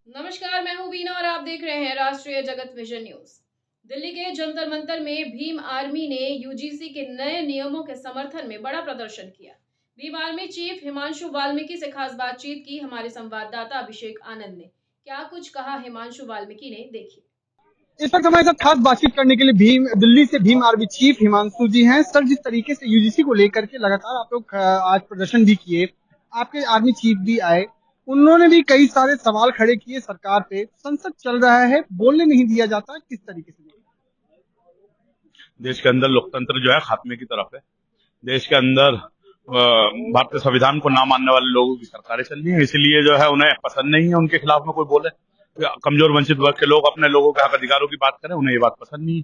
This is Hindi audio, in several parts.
नमस्कार, मैं हूं वीना और आप देख रहे हैं राष्ट्रीय जगत विजन न्यूज। दिल्ली के जंतर मंतर में भीम आर्मी ने यूजीसी के नए नियमों के समर्थन में बड़ा प्रदर्शन किया। भीम आर्मी चीफ हिमांशु वाल्मीकि से खास बातचीत की हमारे संवाददाता अभिषेक आनंद ने। क्या कुछ कहा हिमांशु वाल्मीकि ने, देखिए। इस वक्त हमारे साथ खास बातचीत करने के लिए दिल्ली से भीम आर्मी चीफ हिमांशु जी हैं। सर, जिस तरीके से यूजीसी को लेकर के लगातार आप लोग आज प्रदर्शन भी किए, आपके आर्मी चीफ भी आए, उन्होंने भी कई सारे सवाल खड़े किए सरकार पे। संसद चल रहा है, बोलने नहीं दिया जाता, किस तरीके से? देश के अंदर लोकतंत्र जो है खात्मे की तरफ है। देश के अंदर भारतीय संविधान को ना मानने वाले लोगों की सरकारें चल रही है, इसलिए जो है उन्हें पसंद नहीं है उनके खिलाफ में कोई बोले। कमजोर वंचित वर्ग के लोग अपने लोगों के हक अधिकारों की बात करें, उन्हें ये बात पसंद नहीं है।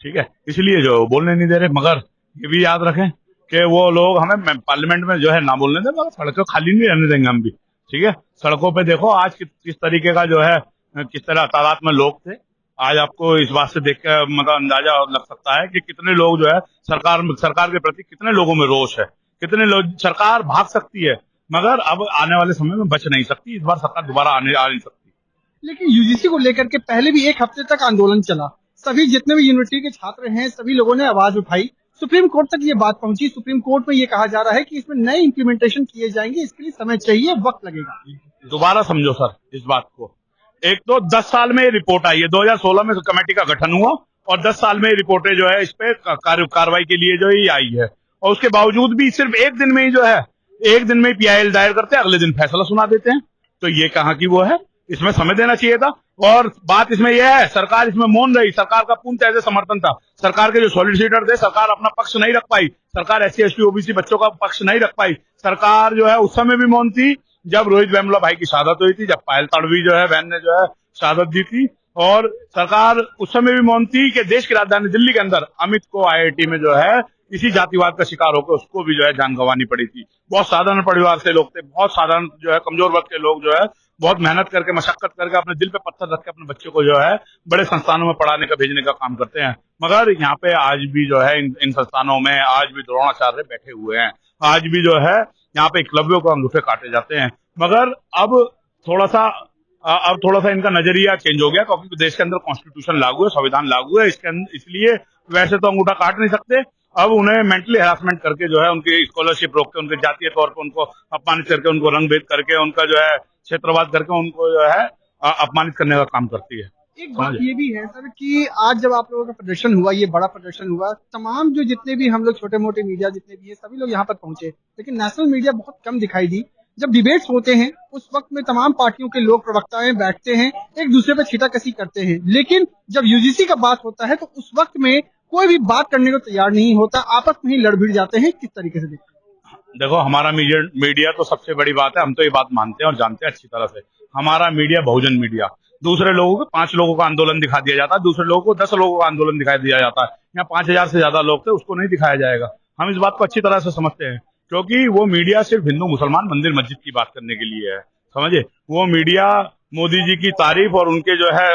ठीक है, इसलिए जो बोलने नहीं दे रहे। मगर ये भी याद रखें कि वो लोग हमें पार्लियामेंट में जो है ना बोलने दें, मगर सड़कों खाली नहीं रहने देंगे हम भी। ठीक है, सड़कों पे देखो आज किस तरीके का जो है, किस तरह तादाद में लोग थे। आज आपको इस बात से देख कर मतलब अंदाजा लग सकता है कि कितने लोग जो है सरकार के प्रति कितने लोगों में रोष है, कितने लोग। सरकार भाग सकती है मगर अब आने वाले समय में बच नहीं सकती। इस बार सरकार दोबारा आ नहीं सकती। लेकिन यूजीसी को लेकर के पहले भी एक हफ्ते तक आंदोलन चला, सभी जितने भी यूनिवर्सिटी के छात्र हैं सभी लोगों ने आवाज उठाई, सुप्रीम कोर्ट तक ये बात पहुंची। सुप्रीम कोर्ट में ये कहा जा रहा है कि इसमें नए इंप्लीमेंटेशन किए जाएंगे, इसके लिए समय चाहिए, वक्त लगेगा। दोबारा समझो सर इस बात को। एक तो 10 साल में ये रिपोर्ट आई है, 2016 में कमेटी का गठन हुआ और 10 साल में रिपोर्टें जो है इस पे कार्रवाई के लिए जो है आई है। और उसके बावजूद भी सिर्फ एक दिन में ही जो है, एक दिन में ही पीआईएल दायर करते हैं, अगले दिन फैसला सुना देते हैं। तो ये कहाँ की वो है? इसमें समय देना चाहिए था। और बात इसमें यह है, सरकार इसमें मौन रही। सरकार का पूर्ण तरह से समर्थन था। सरकार के जो सॉलिसिटर थे, सरकार अपना पक्ष नहीं रख पाई। सरकार SC ST OBC बच्चों का पक्ष नहीं रख पाई। सरकार जो है उस समय भी मौन थी जब रोहित वेमुला भाई की शहादत हुई थी, जब पायल तड़वी जो है बहन ने जो है शहादत दी थी। और सरकार उस समय भी मौन थी कि देश की राजधानी दिल्ली के अंदर अमित को IIT में जो है इसी जातिवाद का शिकार होकर उसको भी जो है जान गंवानी पड़ी थी। बहुत साधारण परिवार से लोग थे, बहुत साधारण जो है कमजोर वर्ग के लोग जो है बहुत मेहनत करके, मशक्कत करके, अपने दिल पे पत्थर रख के अपने बच्चों को जो है बड़े संस्थानों में पढ़ाने का, भेजने का काम करते हैं। मगर यहाँ पे आज भी जो है इन संस्थानों में आज भी द्रोणाचार्य बैठे हुए हैं। आज भी जो है यहाँ पे एकलव्यों को अंगूठे काटे जाते हैं। मगर अब थोड़ा सा इनका नजरिया चेंज हो गया, क्योंकि देश के अंदर कॉन्स्टिट्यूशन लागू है, संविधान लागू है इसके अंदर, इसलिए वैसे तो अंगूठा काट नहीं सकते। अब उन्हें मेंटली हैरासमेंट करके जो है उनकी स्कॉलरशिप रोक के, उनके जातीय तौर पर उनको अपमानित करके, उनको रंगभेद करके, उनका जो है क्षेत्रवाद करके उनको जो है अपमानित करने का काम करती है। एक बात ये भी है सर कि आज जब आप लोगों का प्रदर्शन हुआ, ये बड़ा प्रदर्शन हुआ, तमाम जो जितने भी हम लोग छोटे मोटे मीडिया जितने भी है सभी लोग यहाँ पर पहुंचे, लेकिन नेशनल मीडिया बहुत कम दिखाई दी। जब डिबेट्स होते हैं उस वक्त में तमाम पार्टियों के लोग प्रवक्ताएं बैठते हैं, एक दूसरे पर छींटाकशी करते हैं, लेकिन जब यूजीसी का बात होता है तो उस वक्त में कोई भी बात करने को तैयार नहीं होता, आपस में ही लड़ भिड़ जाते हैं। किस तरीके से देखते हैं? देखो, हमारा मीडिया तो सबसे बड़ी बात है, हम तो ये बात मानते हैं और जानते हैं अच्छी तरह से। हमारा मीडिया बहुजन मीडिया। दूसरे लोगों को 5 लोगों का आंदोलन दिखा दिया जाता है, दूसरे लोगों को 10 लोगों का आंदोलन दिखाई दिया जाता है। यहाँ 5000 से ज्यादा लोग थे, उसको नहीं दिखाया जाएगा। हम इस बात को अच्छी तरह से समझते हैं, क्योंकि वो मीडिया सिर्फ हिंदू मुसलमान मंदिर मस्जिद की बात करने के लिए है, समझे। वो मीडिया मोदी जी की तारीफ और उनके जो है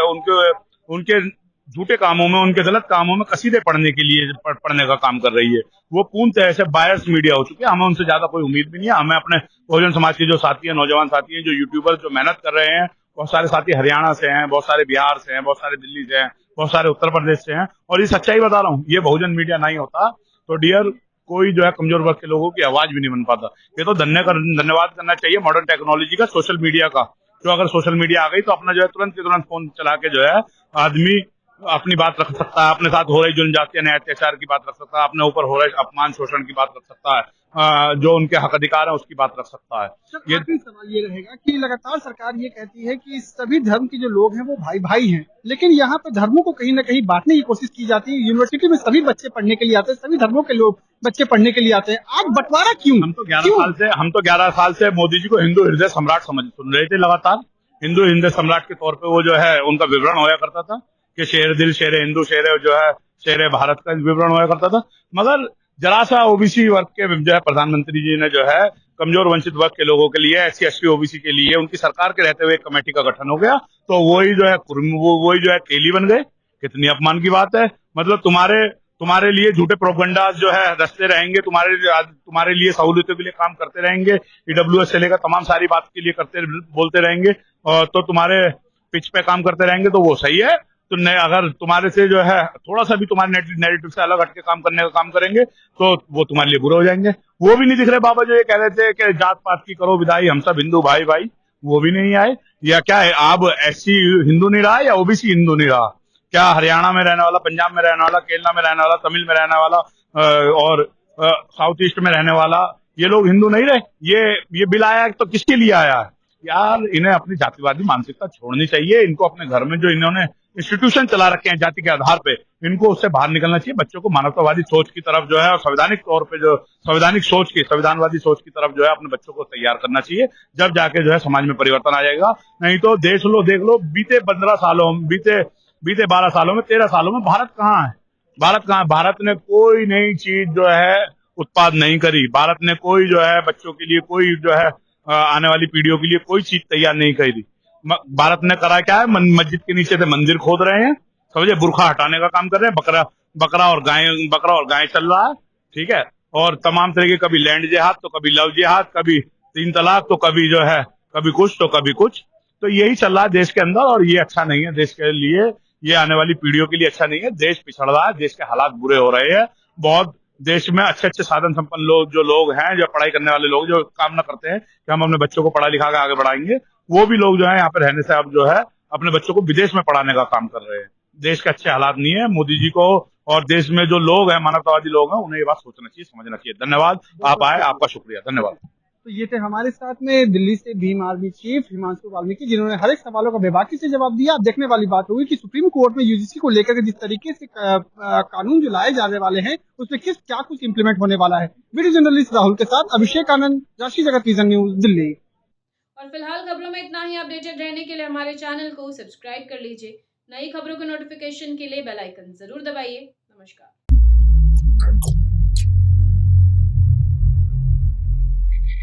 उनके झूठे कामों में, उनके गलत कामों में कसीदे पढ़ने के लिए पढ़ने का काम कर रही है। वो पूर्ण तरह से बायस मीडिया हो चुकी है। हमें उनसे ज्यादा कोई उम्मीद भी नहीं है। हमें अपने बहुजन समाज के जो साथी हैं, नौजवान साथी हैं, जो यूट्यूबर्स जो मेहनत कर रहे हैं, बहुत सारे साथी हरियाणा से हैं, बहुत सारे बिहार से हैं, बहुत सारे दिल्ली से हैं, बहुत सारे उत्तर प्रदेश से हैं। और ये सच्चाई बता रहा हूँ, ये बहुजन मीडिया नहीं होता तो डियर कोई जो है कमजोर वर्ग के लोगों की आवाज भी नहीं बन पाता। ये तो धन्यवाद करना चाहिए मॉडर्न टेक्नोलॉजी का, सोशल मीडिया का। जो अगर सोशल मीडिया आ गई तो अपना जो है तुरंत के तुरंत फोन चला के जो है आदमी अपनी बात रख सकता है, अपने साथ हो रही जुल्म जातीय अन्याय अत्याचार की बात रख सकता है, अपने ऊपर हो रहे अपमान शोषण की बात रख सकता है, जो उनके हक अधिकार है उसकी बात रख सकता है। ये सवाल ये रहेगा कि लगातार सरकार ये कहती है कि सभी धर्म के जो लोग हैं वो भाई भाई हैं, लेकिन यहाँ पे धर्मों को कहीं ना कहीं बांटने की कोशिश की जाती है। यूनिवर्सिटी में सभी बच्चे पढ़ने के लिए आते हैं, सभी धर्मों के लोग बच्चे पढ़ने के लिए आते हैं, आज बंटवारा क्यों? हम तो 11 साल से मोदी जी को हिंदू हृदय सम्राट सुन रहे थे लगातार। हिंदू हृदय सम्राट के तौर पे वो जो है उनका विवरण होया करता था कि शेर दिल, शेर हिंदू, शेर जो है शेर भारत का विवरण होया करता था। मगर जरा सा ओबीसी वर्ग के जो है प्रधानमंत्री जी ने जो है कमजोर वंचित वर्ग के लोगों के लिए, SC ST OBC के लिए उनकी सरकार के रहते हुए एक कमेटी का गठन हो गया, तो वही जो है केली बन गए। कितनी अपमान की बात है। मतलब तुम्हारे लिए झूठे प्रोपगंडास जो है रचते रहेंगे, तुम्हारे लिए सहूलियतों के लिए काम करते रहेंगे, ईडब्ल्यूएस से लेकर तमाम सारी बात के लिए बोलते रहेंगे, और तो तुम्हारे पिच पे काम करते रहेंगे, तो वो सही है। तो अगर तुम्हारे से जो है थोड़ा सा भी तुम्हारे नेगेटिव से अलग हटके काम करने का काम करेंगे, तो वो तुम्हारे लिए बुरे हो जाएंगे। वो भी नहीं दिख रहे बाबा जो ये कह रहे थे कि जात पात की करो विदाई, हम सब हिंदू भाई भाई, वो भी नहीं आए। या क्या है, अब एससी हिंदू नहीं रहा या ओबीसी हिंदू नहीं रहा? क्या हरियाणा में रहने वाला, पंजाब में रहने वाला, केरला में रहने वाला, तमिल में रहने वाला और साउथ ईस्ट में रहने वाला, ये लोग हिंदू नहीं रहे? ये बिल आया तो किसके लिए आया है? यार इन्हें अपनी जातिवादी मानसिकता छोड़नी चाहिए। इनको अपने घर में जो इन्होंने इंस्टीट्यूशन चला रखे हैं जाति के आधार पे, इनको उससे बाहर निकलना चाहिए। बच्चों को मानवतावादी सोच की तरफ जो है, और संवैधानिक तौर पे जो संविधानवादी सोच की तरफ जो है अपने बच्चों को तैयार करना चाहिए। जब जाके जो है समाज में परिवर्तन आ जाएगा। नहीं तो देख लो बीते 12 सालों में 13 सालों में भारत कहाँ है? भारत ने कोई नई चीज जो है उत्पाद नहीं करी। भारत ने कोई जो है बच्चों के लिए, कोई जो है आने वाली पीढ़ियों के लिए कोई चीज तैयार नहीं करी। भारत ने करा क्या है? मस्जिद के नीचे से मंदिर खोद रहे हैं, समझे, बुरखा हटाने का काम कर रहे हैं, बकरा और गाय चल रहा है, ठीक है। और तमाम तरह के, कभी लैंड जिहाद तो कभी लव जिहाद, कभी 3 तलाक तो कभी जो है कभी कुछ तो कभी कुछ। तो यही चल रहा है देश के अंदर, और ये अच्छा नहीं है देश के लिए, ये आने वाली पीढ़ियों के लिए अच्छा नहीं है। देश पिछड़ रहा है, देश के हालात बुरे हो रहे हैं बहुत। देश में अच्छे साधन संपन्न लोग हैं, जो पढ़ाई करने वाले लोग, जो कामना करते हैं कि हम अपने बच्चों को पढ़ा लिखा के आगे बढ़ाएंगे, वो भी लोग जो है यहाँ पे रहने से अब जो है अपने बच्चों को विदेश में पढ़ाने का काम कर रहे हैं। देश के अच्छे हालात नहीं है। मोदी जी को और देश में जो लोग हैं, मानवतावादी लोग हैं, उन्हें ये बात सोचना चाहिए, समझना चाहिए। धन्यवाद, आप आए, आपका शुक्रिया, धन्यवाद। तो ये थे हमारे साथ में दिल्ली से भीम आर्मी चीफ हिमांशु वाल्मीकि, जिन्होंने हर एक सवालों का बेबाकी से जवाब दिया। अब देखने वाली बात होगी कि सुप्रीम कोर्ट में यूजीसी को लेकर के जिस तरीके से कानून जो लाए जाने वाले हैं, उसमें क्या कुछ इंप्लीमेंट होने वाला है। वीडियो जर्नलिस्ट राहुल के साथ अभिषेक आनंद, राष्ट्रीय जगत विजन न्यूज, दिल्ली। और फिलहाल खबरों में इतना ही। अपडेटेड रहने के लिए हमारे चैनल को सब्सक्राइब कर लीजिए। नई खबरों के नोटिफिकेशन के लिए बेल आइकन जरूर दबाइए। नमस्कार।